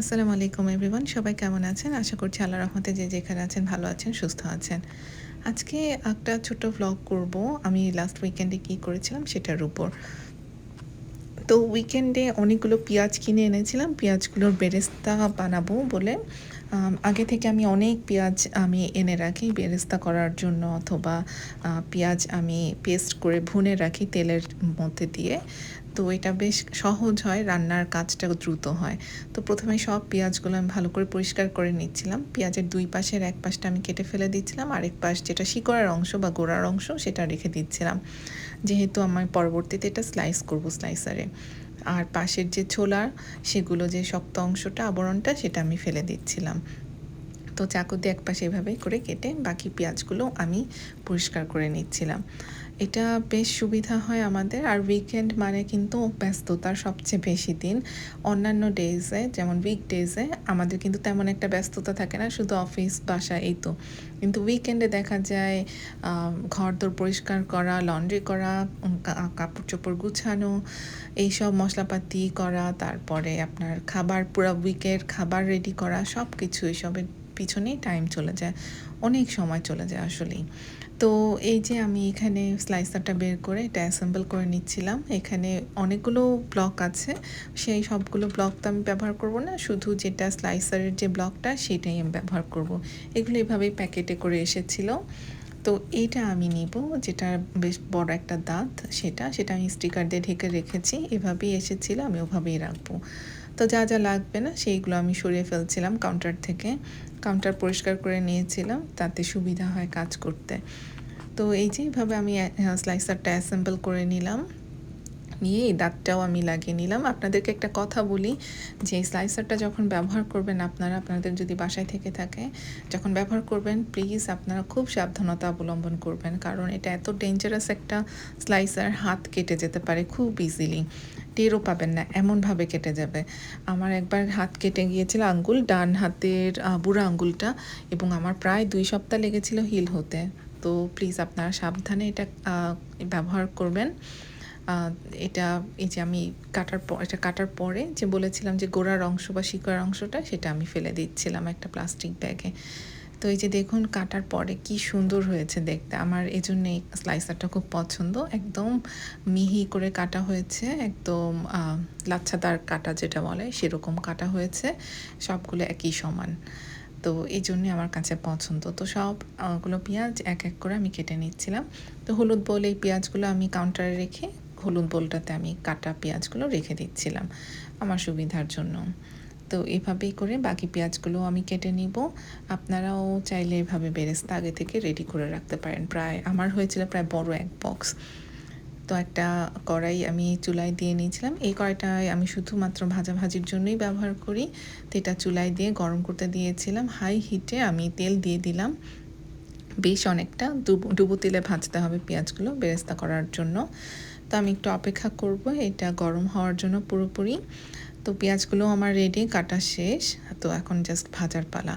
আসসালামু আলাইকুম এভরিওয়ান, সবাই কেমন আছেন? আশা করছি আল্লাহর রহমতে যে যেখানে আছেন ভালো আছেন, সুস্থ আছেন। আজকে একটা ছোট্ট ভ্লগ করব। আমি লাস্ট উইকেন্ডে কি করেছিলাম সেটার উপর। তো উইকেন্ডে অনেকগুলো পেঁয়াজ কিনে এনেছিলাম। পেঁয়াজগুলোর বেরেস্তা বানাবো বলে আগে থেকে আমি অনেক পেঁয়াজ আমি এনে রাখি বেরেস্তা করার জন্য, অথবা পেঁয়াজ আমি পেস্ট করে ভুনে রাখি তেলের মধ্যে দিয়ে। তো এটা বেশ সহজ হয়, রান্নার কাজটাও দ্রুত হয়। তো প্রথমে সব পেঁয়াজগুলো আমি ভালো করে পরিষ্কার করে নিচ্ছিলাম। পেঁয়াজের দুই পাশের এক পাশটা আমি কেটে ফেলে দিচ্ছিলাম, আরেক পাশ যেটা শিকড়ের অংশ বা গোড়ার অংশ সেটা রেখে দিচ্ছিলাম, যেহেতু আমি পরবর্তীতে এটা স্লাইস করব স্লাইসারে। আর পাশের যে ছোলা, সেগুলো যে শক্ত অংশটা আবরণটা সেটা আমি ফেলে দিচ্ছিলাম। তো চাকু দিয়ে এক পাশে এভাবে করে কেটে বাকি পেঁয়াজগুলো আমি পরিষ্কার করে নিচ্ছিলাম। এটা বেশ সুবিধা হয় আমাদের। আর উইকেন্ড মানে কিন্তু ব্যস্ততার সবচেয়ে বেশি দিন। অন্যান্য ডেজে যেমন উইকডেজে আমাদের কিন্তু তেমন একটা ব্যস্ততা থাকে না, শুধু অফিস বাসা এই তো। কিন্তু উইকেন্ডে দেখা যায় ঘরদোর পরিষ্কার করা, লন্ড্রি করা, কাপড় চোপড় গুছানো, এইসব মশলাপাতি করা, তারপরে আপনার খাবার, পুরো উইকের খাবার রেডি করা, সব কিছু এসবের পিছনেই টাইম চলে যায়, অনেক সময় চলে যায় আসলেই। তো এই যে আমি এখানে স্লাইসারটা বের করে এটা অ্যাসেম্বল করে নিচ্ছিলাম। এখানে অনেকগুলো ব্লক আছে, সেই সবগুলো ব্লক তো আমি ব্যবহার করব না, শুধু যেটা স্লাইসারের যে ব্লকটা সেটাই আমি ব্যবহার করব। এগুলো এভাবেই প্যাকেটে করে এসেছিলো। তো এইটা আমি নিব, যেটা বেশ বড় একটা দাঁত, সেটা আমি স্টিকার দিয়ে ঢেকে রেখেছি। এভাবেই এসেছিলো, আমি ওভাবেই রাখবো। তো যা যা লাগবে না সেইগুলো আমি সরিয়ে ফেলছিলাম কাউন্টার থেকে। কাউন্টার পরিষ্কার করে নিয়েছিলাম, তাতে সুবিধা হয় কাজ করতে। তো এই যে এভাবে আমি স্লাইসারটা অ্যাসেম্বল করে নিলাম, নিয়ে এই দাঁতটাও আমি লাগিয়ে নিলাম। আপনাদেরকে একটা কথা বলি, যে স্লাইসারটা যখন ব্যবহার করবেন আপনাদের যদি বাসায় থেকে থাকে, যখন ব্যবহার করবেন প্লিজ আপনারা খুব সাবধানতা অবলম্বন করবেন, কারণ এটা এত ডেঞ্জারাস একটা স্লাইসার, হাত কেটে যেতে পারে খুব ইজিলি, টেরও পাবেন না, এমনভাবে কেটে যাবে। আমার একবার হাত কেটে গিয়েছিল, আঙ্গুল, ডান হাতের বুড়া আঙ্গুলটা, এবং আমার প্রায় 2 সপ্তাহ লেগেছিল হিল হতে। তো প্লিজ আপনারা সাবধানে এটা ব্যবহার করবেন। এটা এই যে আমি কাটার পরে যে বলেছিলাম যে গোড়ার অংশ বা শিকড়ের অংশটা, সেটা আমি ফেলে দিচ্ছিলাম একটা প্লাস্টিক ব্যাগে। তো এই যে দেখুন কাটার পরে কি সুন্দর হয়েছে দেখতে, আমার এজন্য এই স্লাইসারটা খুব পছন্দ। একদম মিহি করে কাটা হয়েছে, একদম লাচ্ছাদার কাটা যেটা বলে সেরকম কাটা হয়েছে, সবগুলো একই সমান। তো এই জন্যই আমার কাছে পছন্দ। তো সবগুলো পেঁয়াজ এক এক করে আমি কেটে নিচ্ছিলাম। তো হলুদ বোল, এই পেঁয়াজগুলো আমি কাউন্টারে রেখে হলুদ বোলটাতে আমি কাটা পেঁয়াজগুলো রেখে দিচ্ছিলাম আমার সুবিধার জন্য। তো এভাবেই করে বাকি পেঁয়াজগুলো আমি কেটে নিব। আপনারাও চাইলে এভাবে বেরেস্তা আগে থেকে রেডি করে রাখতে পারেন। আমার হয়েছিল প্রায় বড় এক বক্স। তো একটা কড়াই আমি চুলায় দিয়ে নিয়েছিলাম। এই কড়াইটায় আমি শুধুমাত্র ভাজাভাজির জন্যই ব্যবহার করি। তো এটা চুলায় দিয়ে গরম করতে দিয়েছিলাম, হাই হিটে আমি তেল দিয়ে দিলাম। বেশ অনেকটা ডুবো তেলে ভাজতে হবে পেঁয়াজগুলো বেরেস্তা করার জন্য। তো আমি একটু অপেক্ষা করব এটা গরম হওয়ার জন্য পুরোপুরি। তো পেঁয়াজগুলো আমার রেডি, কাটা শেষ। তো এখন জাস্ট ভাজার পালা।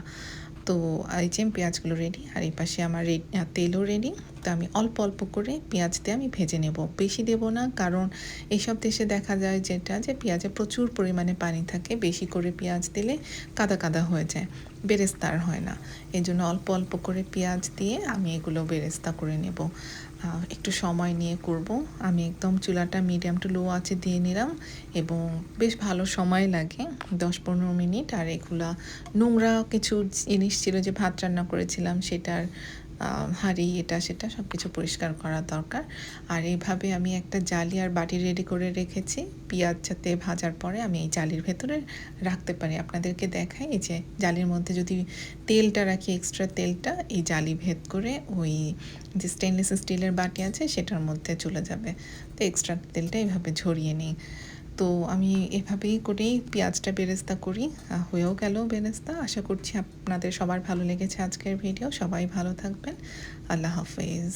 তো এই যে পেঁয়াজগুলো রেডি, আর এই পাশে আমার তেলও রেডি। তো আমি অল্প অল্প করে পেঁয়াজ দিয়ে আমি ভেজে নেব, বেশি দেব না, কারণ এইসব দেশে দেখা যায় যে পেঁয়াজে প্রচুর পরিমাণে পানি থাকে, বেশি করে পেঁয়াজ দিলে কাদা কাদা হয়ে যায়, বেরেস্তা আর হয় না। এই জন্য অল্প অল্প করে পেঁয়াজ দিয়ে আমি এগুলো বেরেস্তা করে নেব। একটু সময় নিয়ে করব। আমি একদম চুলাটা মিডিয়াম টু লো আঁচে দিয়ে নিলাম, এবং বেশ ভালো সময় লাগে, 10-15 মিনিট। আর এগুলা নোংরা কিছু জিনিস ছিল, যে ভাত রান্না করেছিলাম সেটার হাঁড়ি, এটা সেটা সব কিছু পরিষ্কার করা দরকার। আর এইভাবে আমি একটা জালি আর বাটি রেডি করে রেখেছি, পেঁয়াজ যাতে ভাজার পরে আমি এই জালির ভেতরে রাখতে পারি। আপনাদেরকে দেখাই, এই যে জালির মধ্যে যদি তেলটা রাখি, এক্সট্রা তেলটা এই জালি ভেদ করে ওই যে স্টেনলেস স্টিলের বাটি আছে সেটার মধ্যে চলে যাবে। তো এক্সট্রা তেলটা এইভাবে ঝরিয়ে নিই। তো আমি এভাবেই করেই পেঁয়াজটা বেরেস্তা করি। হয়েও গেল বেরেস্তা। আশা করছি আপনাদের সবার ভালো লেগেছে আজকের ভিডিও। সবাই ভালো থাকবেন। আল্লাহ হাফেজ।